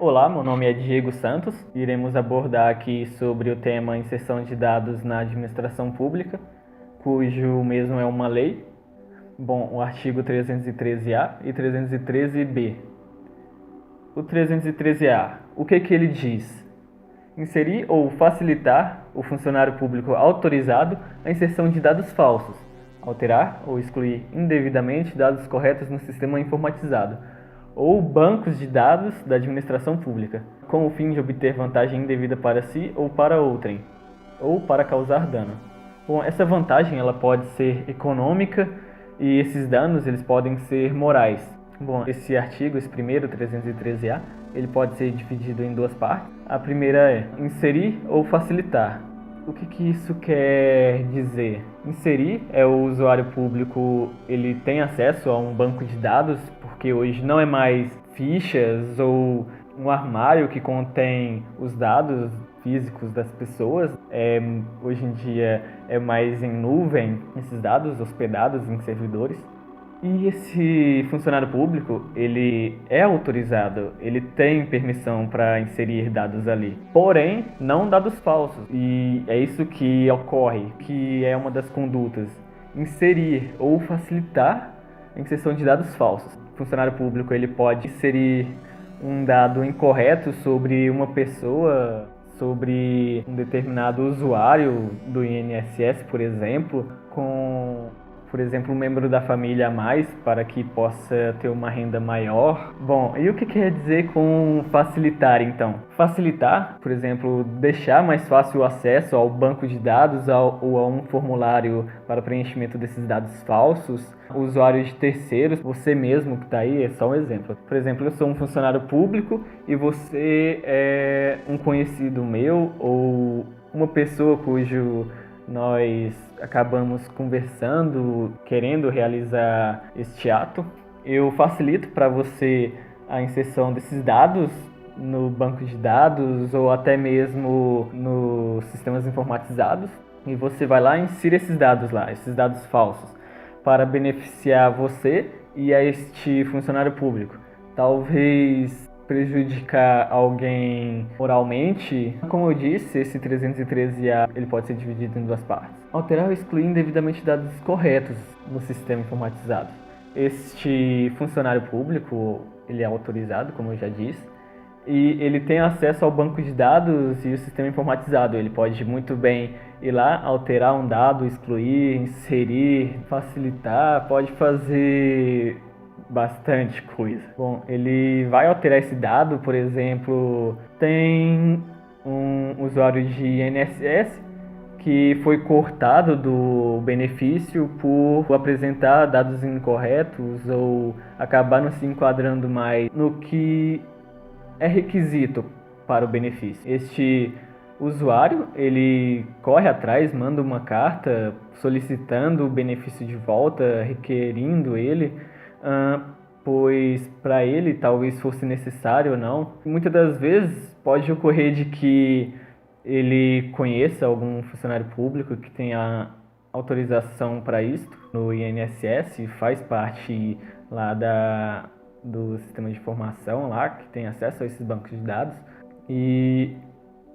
Olá, meu nome é Diego Santos. Iremos abordar aqui sobre o tema inserção de dados na administração pública, cujo mesmo é uma lei. Bom, o artigo 313-A e 313-B. O 313-A, o que ele diz? Inserir ou facilitar o funcionário público autorizado a inserção de dados falsos, alterar ou excluir indevidamente dados corretos no sistema informatizado, ou bancos de dados da administração pública, com o fim de obter vantagem indevida para si ou para outrem, ou para causar dano. Bom, essa vantagem ela pode ser econômica e esses danos eles podem ser morais. Bom, esse artigo, esse primeiro 313-A, ele pode ser dividido em duas partes. A primeira é inserir ou facilitar. O que isso quer dizer? Inserir é o usuário público, ele tem acesso a um banco de dados, porque hoje não é mais fichas ou um armário que contém os dados físicos das pessoas. Hoje em dia é mais em nuvem, esses dados hospedados em servidores. E esse funcionário público, ele é autorizado, ele tem permissão para inserir dados ali, porém, não dados falsos. E é isso que ocorre, que é uma das condutas, inserir ou facilitar a inserção de dados falsos. O funcionário público, ele pode inserir um dado incorreto sobre uma pessoa, sobre um determinado usuário do INSS, por exemplo, por exemplo, um membro da família a mais, para que possa ter uma renda maior. Bom, e o que quer dizer com facilitar, então? Facilitar, por exemplo, deixar mais fácil o acesso ao banco de dados ou a um formulário para preenchimento desses dados falsos, usuários de terceiros, você mesmo que está aí, é só um exemplo. Por exemplo, eu sou um funcionário público e você é um conhecido meu ou uma pessoa cujo nós acabamos conversando, querendo realizar este ato. Eu facilito para você a inserção desses dados no banco de dados ou até mesmo nos sistemas informatizados. E você vai lá e insere esses dados lá, esses dados falsos, para beneficiar você e a este funcionário público. Talvez prejudicar alguém moralmente. Como eu disse, esse 313-A ele pode ser dividido em duas partes. Alterar ou excluir indevidamente dados corretos no sistema informatizado. Este funcionário público, ele é autorizado, como eu já disse, e ele tem acesso ao banco de dados e o sistema informatizado. Ele pode muito bem ir lá, alterar um dado, excluir, inserir, facilitar, pode fazer bastante coisa. Bom, ele vai alterar esse dado, por exemplo, tem um usuário de INSS que foi cortado do benefício por apresentar dados incorretos ou acabar não se enquadrando mais no que é requisito para o benefício. Este usuário, ele corre atrás, manda uma carta solicitando o benefício de volta, requerindo ele, pois para ele talvez fosse necessário ou não. Muitas das vezes pode ocorrer de que ele conheça algum funcionário público que tenha autorização para isto no INSS, faz parte lá do sistema de informação lá, que tem acesso a esses bancos de dados, e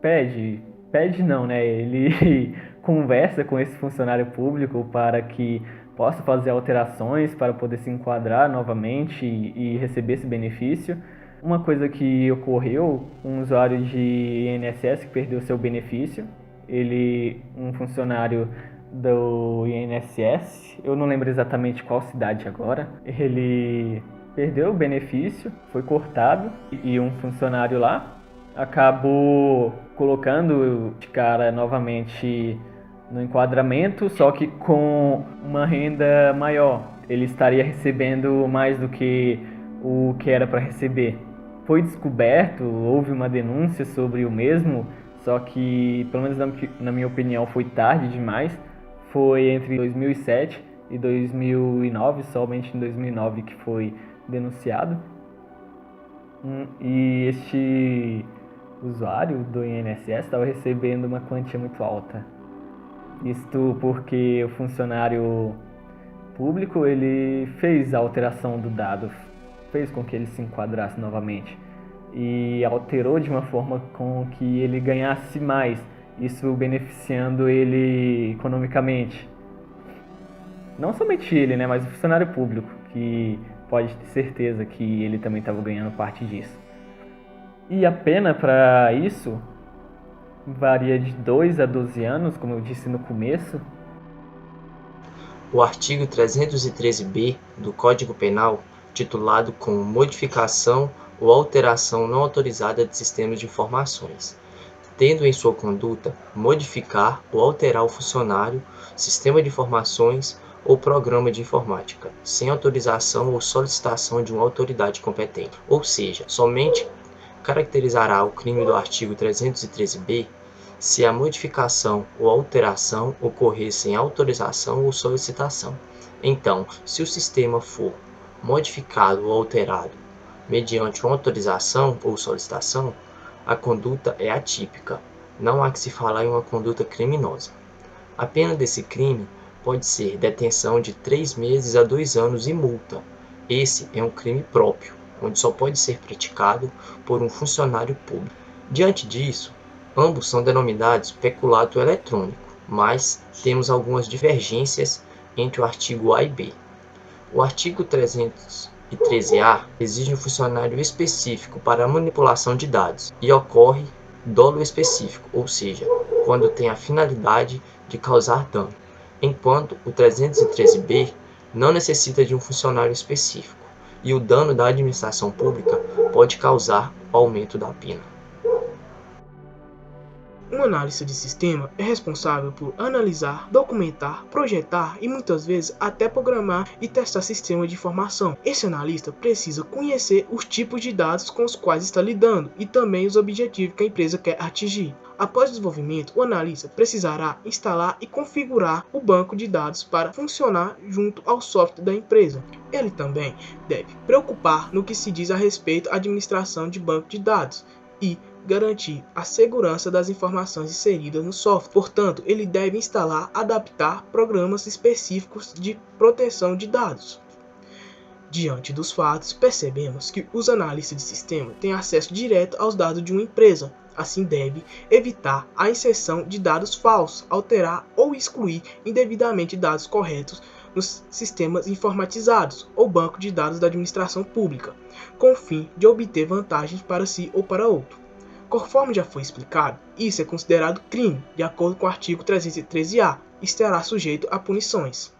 pede não, né? Ele conversa com esse funcionário público para que possa fazer alterações para poder se enquadrar novamente e receber esse benefício. Uma coisa que ocorreu, um usuário de INSS que perdeu seu benefício, um funcionário do INSS, eu não lembro exatamente qual cidade agora, ele perdeu o benefício, foi cortado e um funcionário lá acabou colocando de cara novamente no enquadramento, só que com uma renda maior. Ele estaria recebendo mais do que o que era para receber. Foi descoberto, houve uma denúncia sobre o mesmo, só que, pelo menos na minha opinião, foi tarde demais. Foi entre 2007 e 2009, somente em 2009 que foi denunciado. E este usuário do INSS estava recebendo uma quantia muito alta. Isto porque o funcionário público ele fez a alteração do dado, fez com que ele se enquadrasse novamente. e alterou de uma forma com que ele ganhasse mais, isso beneficiando ele economicamente. Não somente ele, né, mas o funcionário público, que pode ter certeza que ele também estava ganhando parte disso. E a pena para isso varia de 2 a 12 anos, como eu disse no começo. O artigo 313-B do Código Penal, titulado como Modificação ou alteração não autorizada de sistemas de informações, tendo em sua conduta modificar ou alterar o funcionário, sistema de informações ou programa de informática, sem autorização ou solicitação de uma autoridade competente. Ou seja, somente caracterizará o crime do artigo 313-B se a modificação ou alteração ocorrer sem autorização ou solicitação. Então, se o sistema for modificado ou alterado mediante uma autorização ou solicitação, a conduta é atípica. Não há que se falar em uma conduta criminosa. A pena desse crime pode ser detenção de 3 meses a 2 anos e multa. Esse é um crime próprio, onde só pode ser praticado por um funcionário público. Diante disso, ambos são denominados peculato eletrônico, mas temos algumas divergências entre o artigo A e B. O artigo 313-A exige um funcionário específico para a manipulação de dados e ocorre dolo específico, ou seja, quando tem a finalidade de causar dano, enquanto o 313-B não necessita de um funcionário específico e o dano da administração pública pode causar o aumento da pena. Um analista de sistema é responsável por analisar, documentar, projetar e muitas vezes até programar e testar sistemas de informação. Esse analista precisa conhecer os tipos de dados com os quais está lidando e também os objetivos que a empresa quer atingir. Após o desenvolvimento, o analista precisará instalar e configurar o banco de dados para funcionar junto ao software da empresa. Ele também deve preocupar no que se diz a respeito à administração de banco de dados e garantir a segurança das informações inseridas no software. Portanto, ele deve instalar, adaptar programas específicos de proteção de dados. Diante dos fatos, percebemos que os analistas de sistema têm acesso direto aos dados de uma empresa. Assim, deve evitar a inserção de dados falsos, alterar ou excluir indevidamente dados corretos nos sistemas informatizados ou banco de dados da administração pública, com o fim de obter vantagens para si ou para outro. Conforme já foi explicado, isso é considerado crime, de acordo com o artigo 313-A, e estará sujeito a punições.